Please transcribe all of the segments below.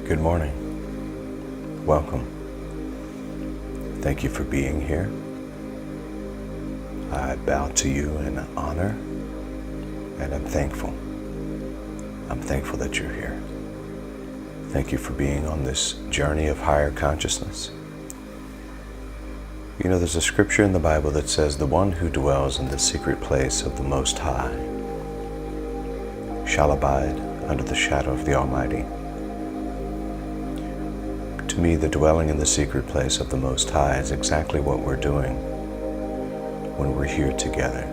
Good morning. Welcome. Thank you for being here. I bow to you in honor, and I'm thankful. I'm thankful that you're here. Thank you for being on this journey of higher consciousness. You know, there's a scripture in the Bible that says, "The one who dwells in the secret place of the Most High shall abide under the shadow of the Almighty." To me, the dwelling in the secret place of the Most High is exactly what we're doing when we're here together.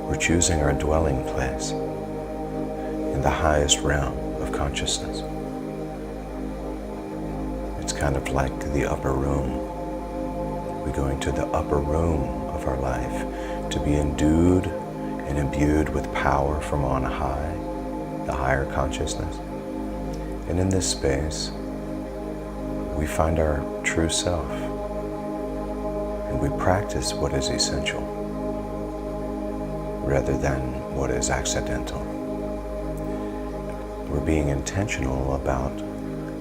We're choosing our dwelling place in the highest realm of consciousness. It's kind of like the upper room. We're going to the upper room of our life to be endued and imbued with power from on high, the higher consciousness. And in this space, we find our true self, and we practice what is essential rather than what is accidental. We're being intentional about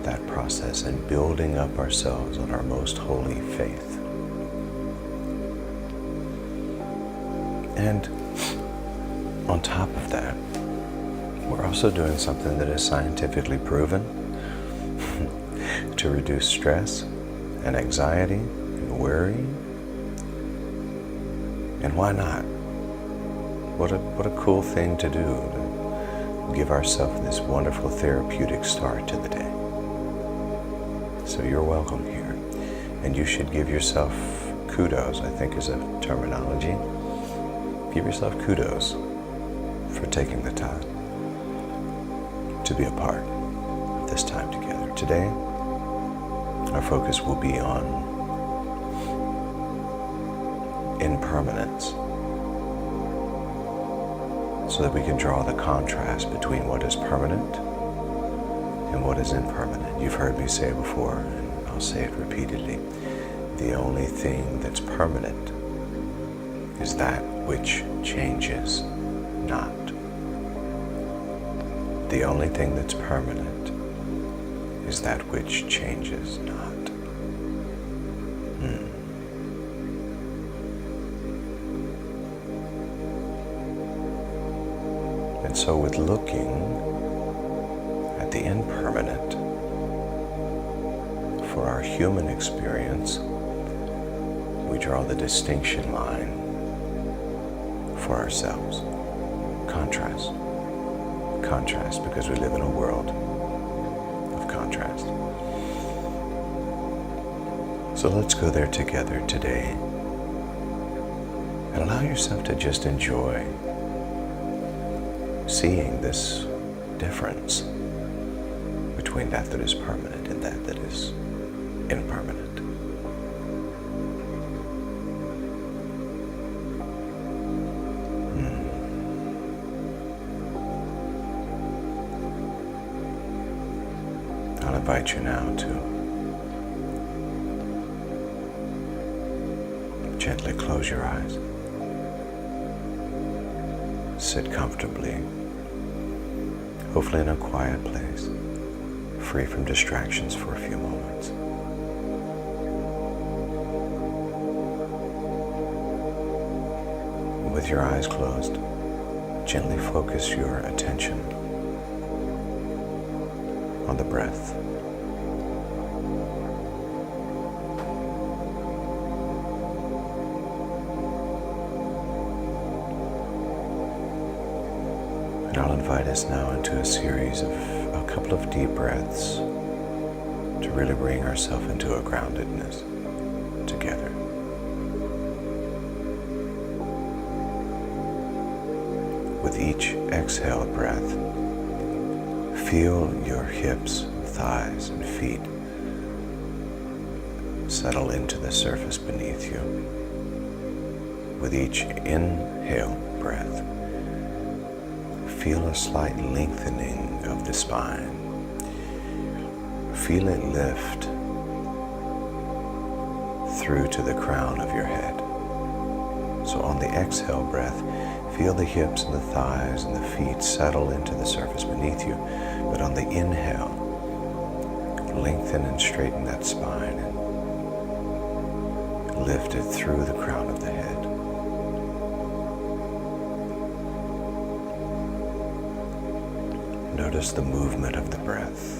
that process and building up ourselves on our most holy faith. And on top of that, we're also doing something that is scientifically proven to reduce stress and anxiety and worry. And why not? What a cool thing to do, to give ourselves this wonderful therapeutic start to the day. So you're welcome here. And you should give yourself kudos, I think is a terminology. Give yourself kudos for taking the time to be a part of this time together. Today, our focus will be on impermanence, so that we can draw the contrast between what is permanent and what is impermanent. You've heard me say before, and I'll say it repeatedly, the only thing that's permanent is that which changes not. The only thing that's permanent is that which changes not. And so with looking at the impermanent for our human experience, we draw the distinction line for ourselves. Contrast. Contrast, because we live in a world of contrast. So let's go there together today and allow yourself to just enjoy seeing this difference between that that is permanent and that that is impermanent. I'll invite you now to gently close your eyes. Sit comfortably, hopefully in a quiet place, free from distractions for a few moments. With your eyes closed, gently focus your attention on the breath. And I'll invite us now into a series of a couple of deep breaths to really bring ourselves into a groundedness together. With each exhaled breath, feel your hips, thighs, and feet settle into the surface beneath you. With each inhale breath, feel a slight lengthening of the spine. Feel it lift through to the crown of your head. So on the exhale breath, feel the hips and the thighs and the feet settle into the surface beneath you. But on the inhale, Lengthen and straighten that spine and lift it through the crown of the head. Notice the movement of the breath.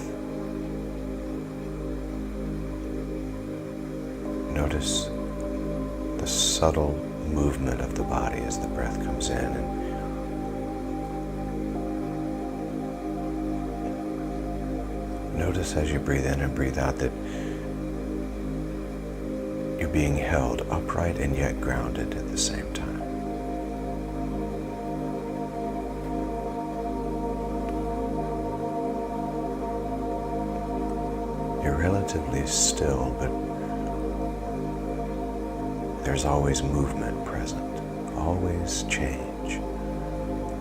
Notice the subtle movement of the body as the breath comes in, and notice as you breathe in and breathe out that you're being held upright and yet grounded at the same time. You're relatively still, but there's always movement present, always change,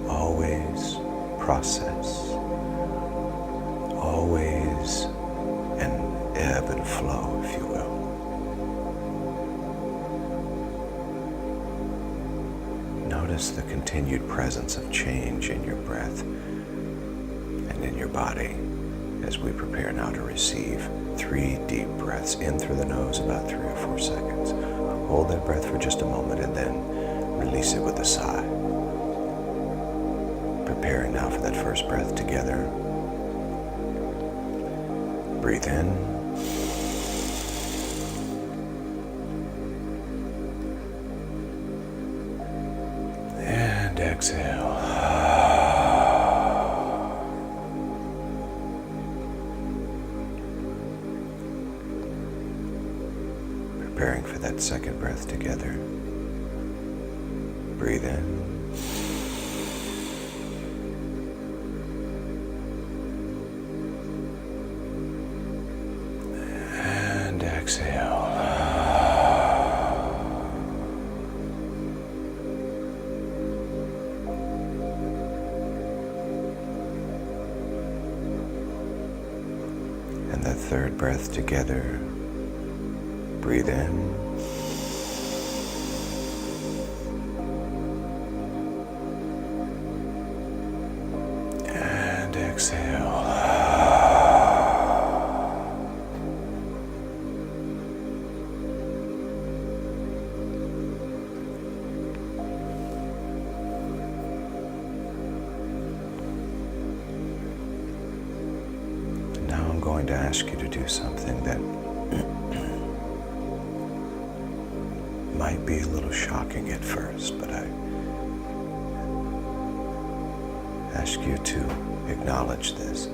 always process, always an ebb and flow, if you will. Notice the continued presence of change in your breath and in your body as we prepare now to receive 3 deep breaths in through the nose, about 3 or 4 seconds. Hold that breath for just a moment and then release it with a sigh. Preparing now for that first breath together. Breathe in. And exhale. Preparing for that second breath together. Breathe in. And exhale. And that third breath together. Breathe in. And exhale. Now I'm going to ask you to do something that might be a little shocking at first, but I ask you to acknowledge this.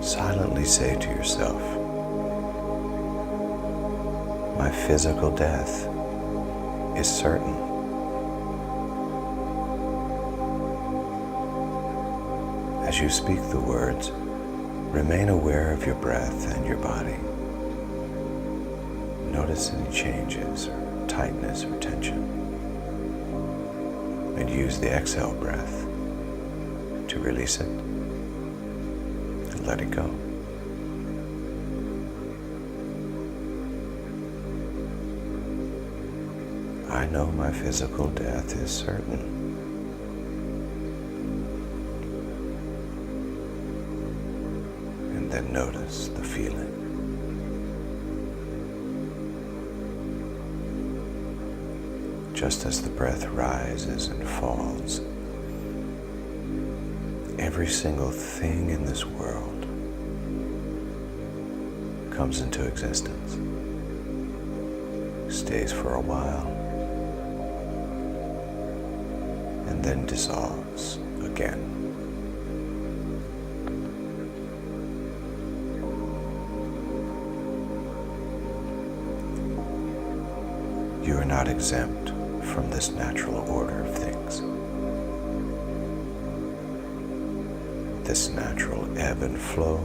Silently say to yourself, my physical death is certain. As you speak the words, remain aware of your breath and your body. Notice any changes or tightness or tension. And use the exhale breath to release it and let it go. I know my physical death is certain. And then notice the feeling. Just as the breath rises and falls, every single thing in this world comes into existence, stays for a while, and then dissolves again. You are not exempt from this natural order of things. This natural ebb and flow.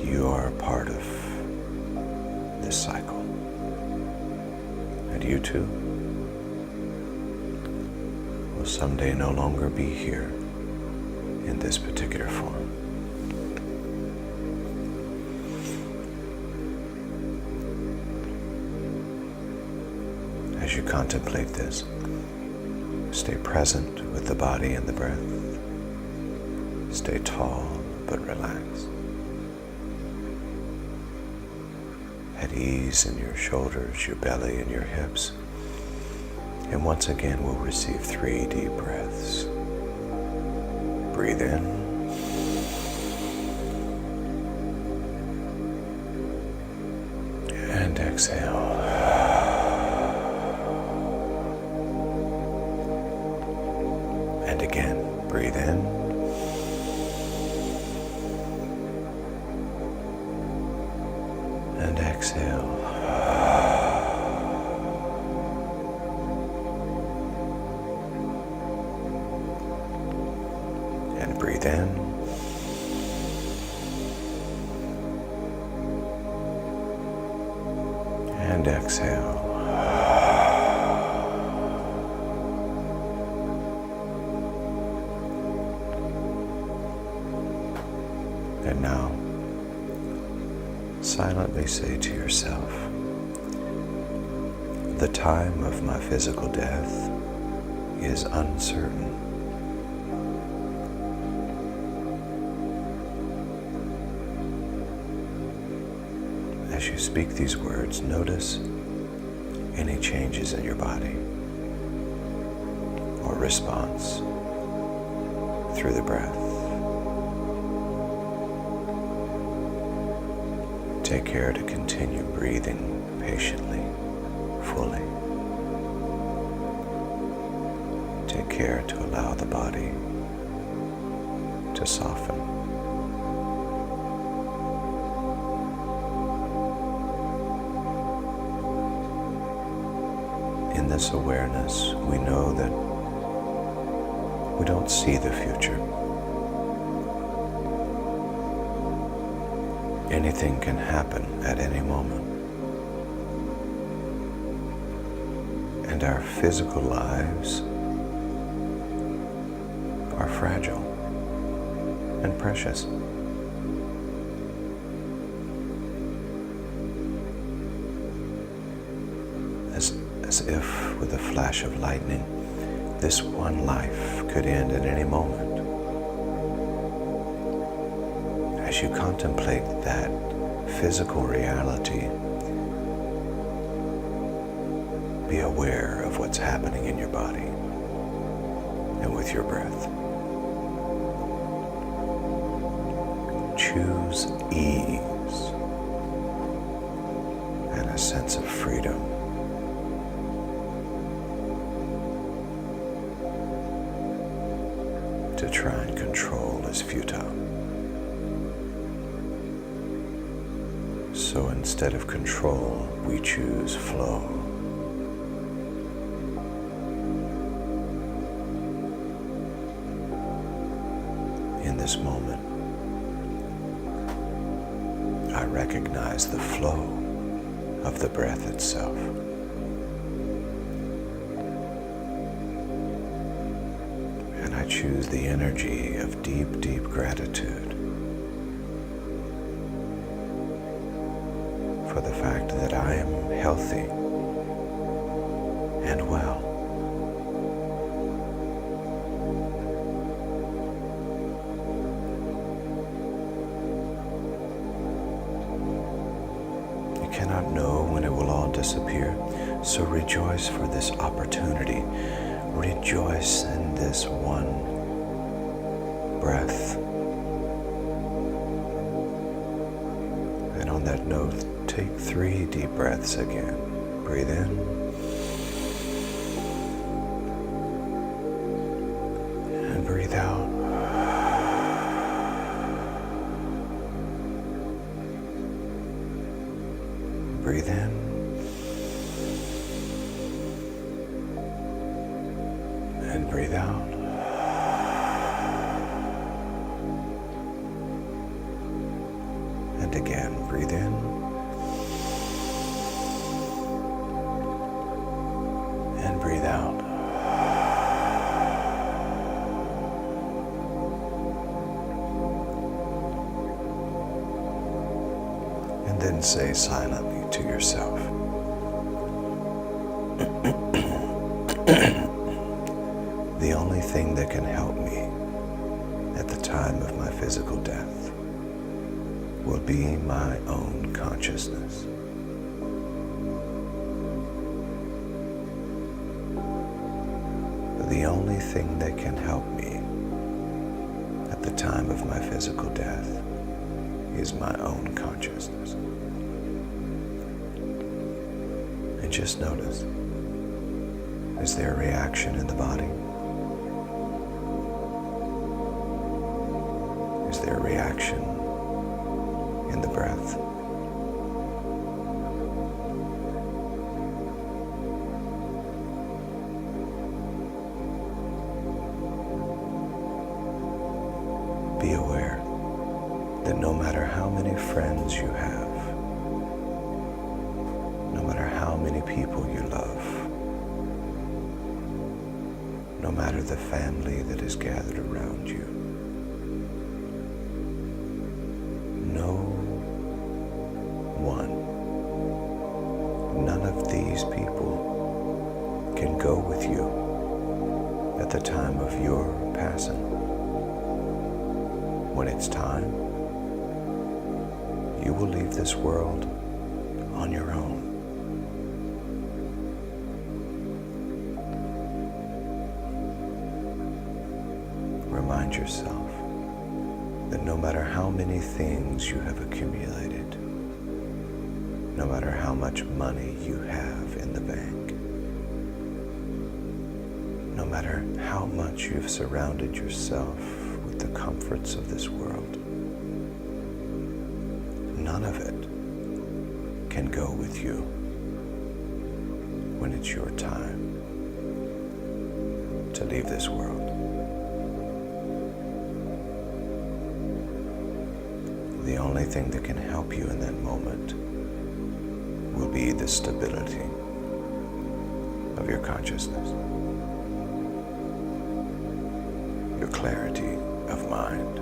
You are a part of this cycle. And you too will someday no longer be here in this particular form. As you contemplate this, Stay present with the body and the breath. Stay tall but relaxed. At ease in your shoulders, your belly, and your hips. And once again, we'll receive 3 deep breaths. Breathe in. And exhale. And again, breathe in. And exhale. And breathe in. And exhale. And now, silently say to yourself, the time of my physical death is uncertain. As you speak these words, notice any changes in your body or response through the breath. Take care to continue breathing patiently, fully. Take care to allow the body to soften. In this awareness, we know that we don't see the future. Anything can happen at any moment. And our physical lives are fragile and precious. As if with a flash of lightning, this one life could end at any moment. As you contemplate that physical reality, be aware of what's happening in your body and with your breath. Choose ease and a sense of freedom. To try and control is futile. So instead of control, we choose flow. In this moment, I recognize the flow of the breath itself. And I choose the energy of deep, deep gratitude for the fact that I am healthy and well. You cannot know when it will all disappear, so rejoice for this opportunity. Rejoice in this one breath. And on that note, take 3 deep breaths again. Breathe in. And breathe out. Breathe in. And breathe out. And again, breathe in. And breathe out. And then say silently to yourself, thing that can help me at the time of my physical death will be my own consciousness. The only thing that can help me at the time of my physical death is my own consciousness. And just notice, is there a reaction in the body? Is there a reaction in the breath? Be aware that no matter how many friends you have, no matter how many people you love, no matter the family that is gathered around you, no one, none of these people can go with you at the time of your passing. When it's time, you will leave this world on your own. Remind yourself that no matter how many things you have accumulated, no matter how much money you have in the bank, no matter how much you've surrounded yourself with the comforts of this world, none of it can go with you when it's your time to leave this world. The only thing that can help you in that moment will be the stability of your consciousness, your clarity of mind,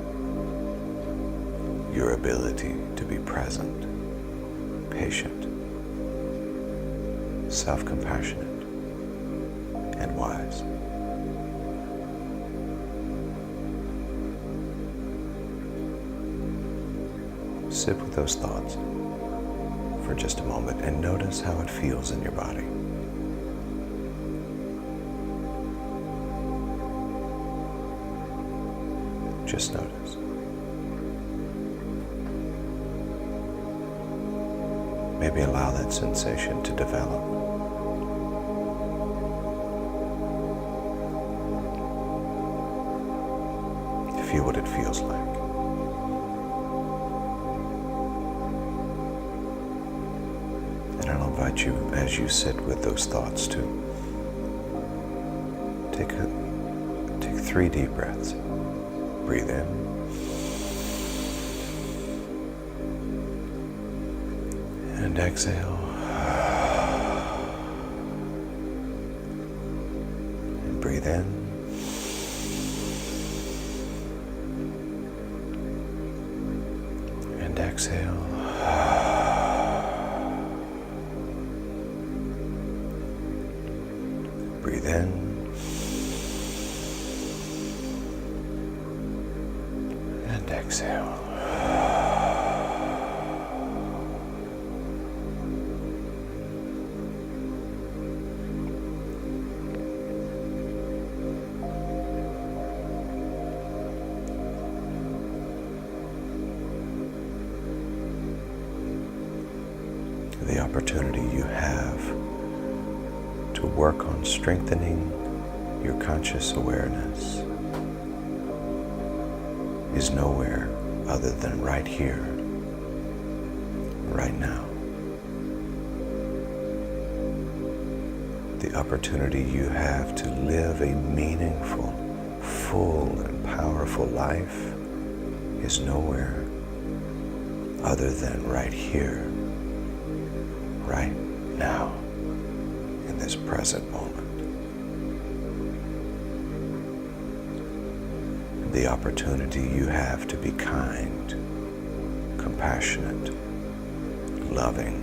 your ability to be present, patient, self-compassionate, and wise. Sit with those thoughts for just a moment and notice how it feels in your body. Just notice. Maybe allow that sensation to develop. Feel what it feels like. And I'll invite you, as you sit with those thoughts, to take 3 deep breaths. Breathe in. And exhale. And breathe in. And exhale. Breathe in. And exhale. The opportunity you have to work on strengthening your conscious awareness is nowhere other than right here, right now. The opportunity you have to live a meaningful, full, and powerful life is nowhere other than right here, right now, in this present moment. The opportunity you have to be kind, compassionate, loving,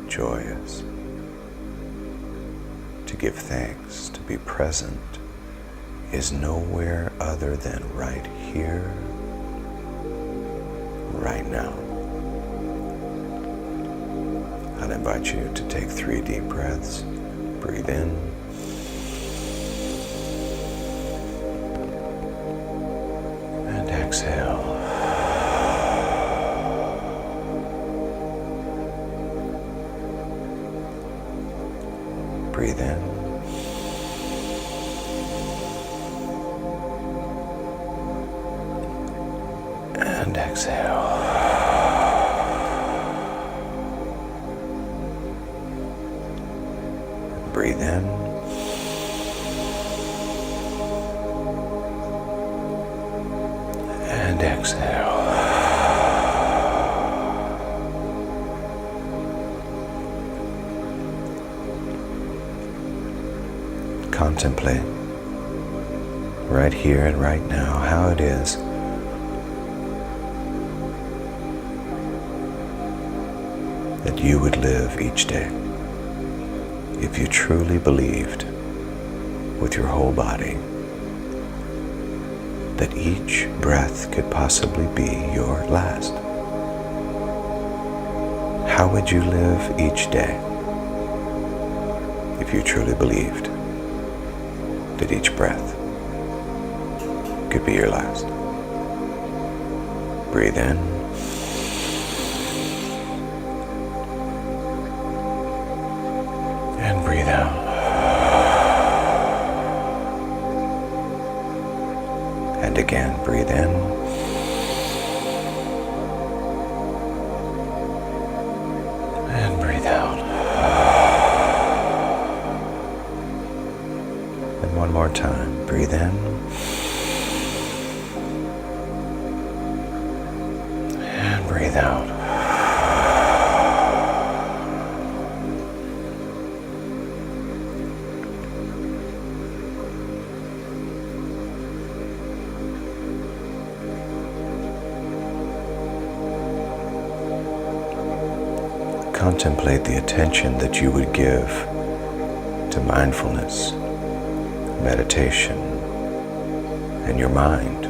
joyous, to give thanks, to be present is nowhere other than right here, right now. I'll invite you to take 3 deep breaths. Breathe in. And exhale. Breathe in. And exhale. Breathe in. And exhale. Contemplate right here and right now how it is that you would live each day if you truly believed with your whole body that each breath could possibly be your last. How would you live each day if you truly believed that each breath could be your last? Breathe in. And breathe out. And again, breathe in. And breathe out. And one more time, breathe in. And breathe out. Contemplate the attention that you would give to mindfulness, meditation, and your mind,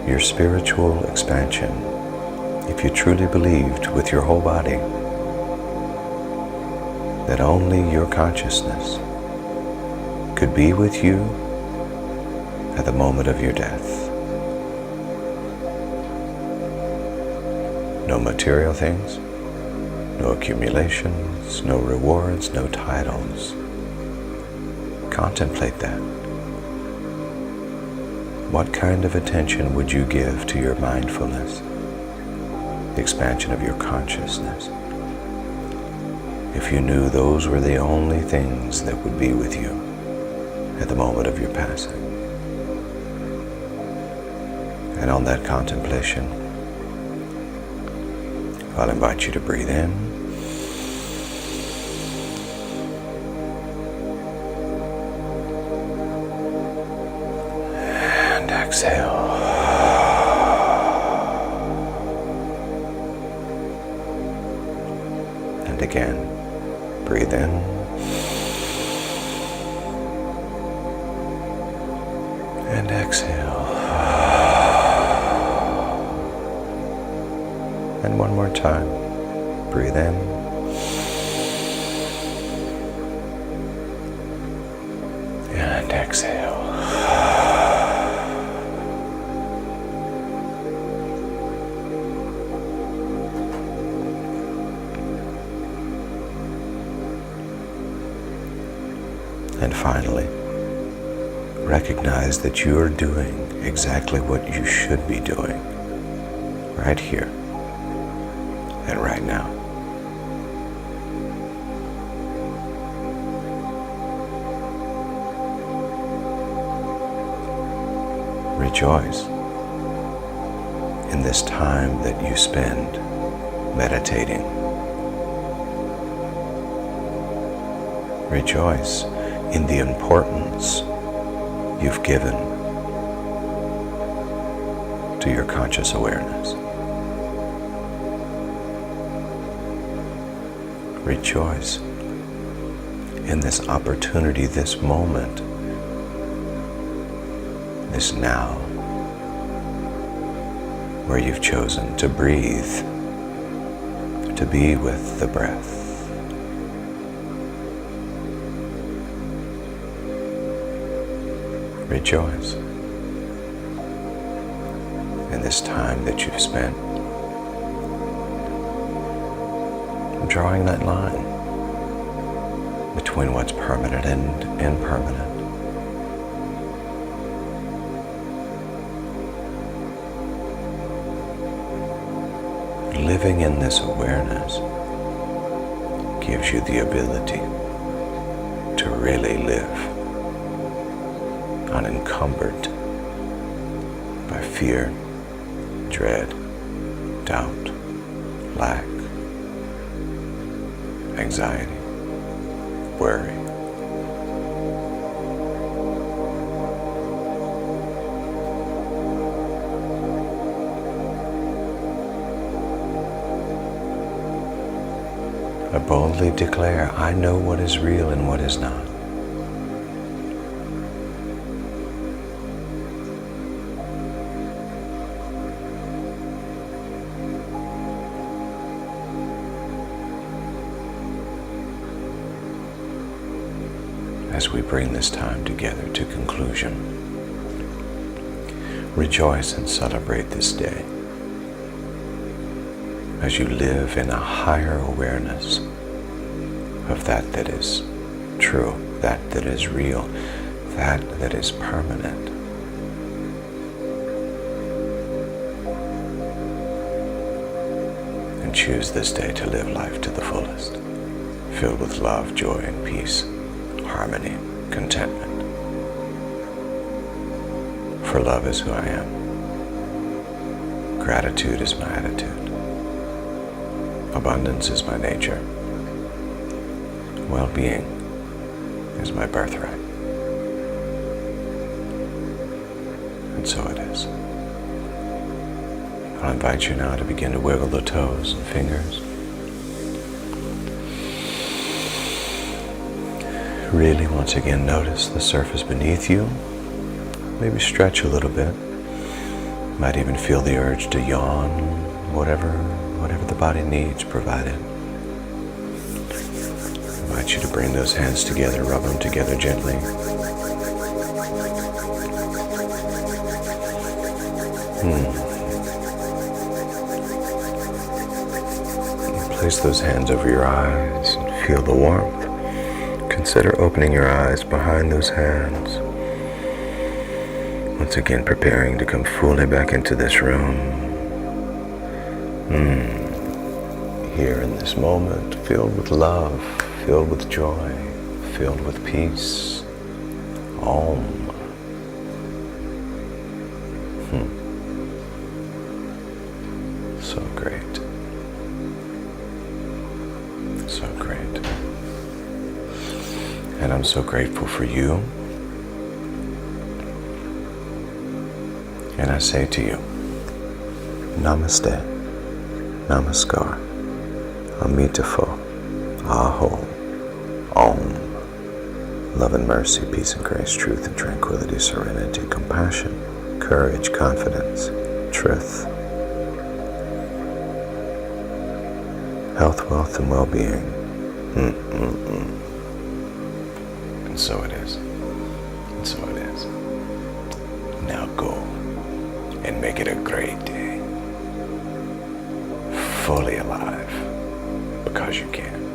your spiritual expansion, if you truly believed with your whole body that only your consciousness could be with you at the moment of your death. No material things, no accumulations, no rewards, no titles. Contemplate that. What kind of attention would you give to your mindfulness, the expansion of your consciousness, if you knew those were the only things that would be with you at the moment of your passing? And on that contemplation, I'll invite you to breathe in. And exhale. And again, breathe in. And exhale. And one more time, breathe in. And exhale. And finally, recognize that you are doing exactly what you should be doing right here and right now. Rejoice in this time that you spend meditating. Rejoice in the importance you've given to your conscious awareness. Rejoice in this opportunity, this moment, this now, where you've chosen to breathe, to be with the breath. Rejoice in this time that you've spent drawing that line between what's permanent and impermanent. Living in this awareness gives you the ability to really live unencumbered by fear, dread, doubt, lack, anxiety, worry. I boldly declare, I know what is real and what is not. As we bring this time together to conclusion, rejoice and celebrate this day as you live in a higher awareness of that that is true, that that is real, that that is permanent. And choose this day to live life to the fullest, filled with love, joy, and peace, harmony, contentment. For love is who I am. Gratitude is my attitude. Abundance is my nature. Well-being is my birthright. And so it is. I'll invite you now to begin to wiggle the toes and fingers. Really, once again, notice the surface beneath you. Maybe stretch a little bit. Might even feel the urge to yawn, whatever the body needs, provided. I invite you to bring those hands together, rub them together gently. Place those hands over your eyes and feel the warmth. Consider opening your eyes behind those hands. Once again, preparing to come fully back into this room. Here in this moment, filled with love, filled with joy, filled with peace. Om. So great. So great. And I'm so grateful for you. And I say to you, Namaste, Namaskar, Amitabha, Aho, Om. Love and mercy, peace and grace, truth and tranquility, serenity, compassion, courage, confidence, truth, health, wealth, and well-being. And so it is. And so it is. Now go and make it a great day. Fully alive, because you can.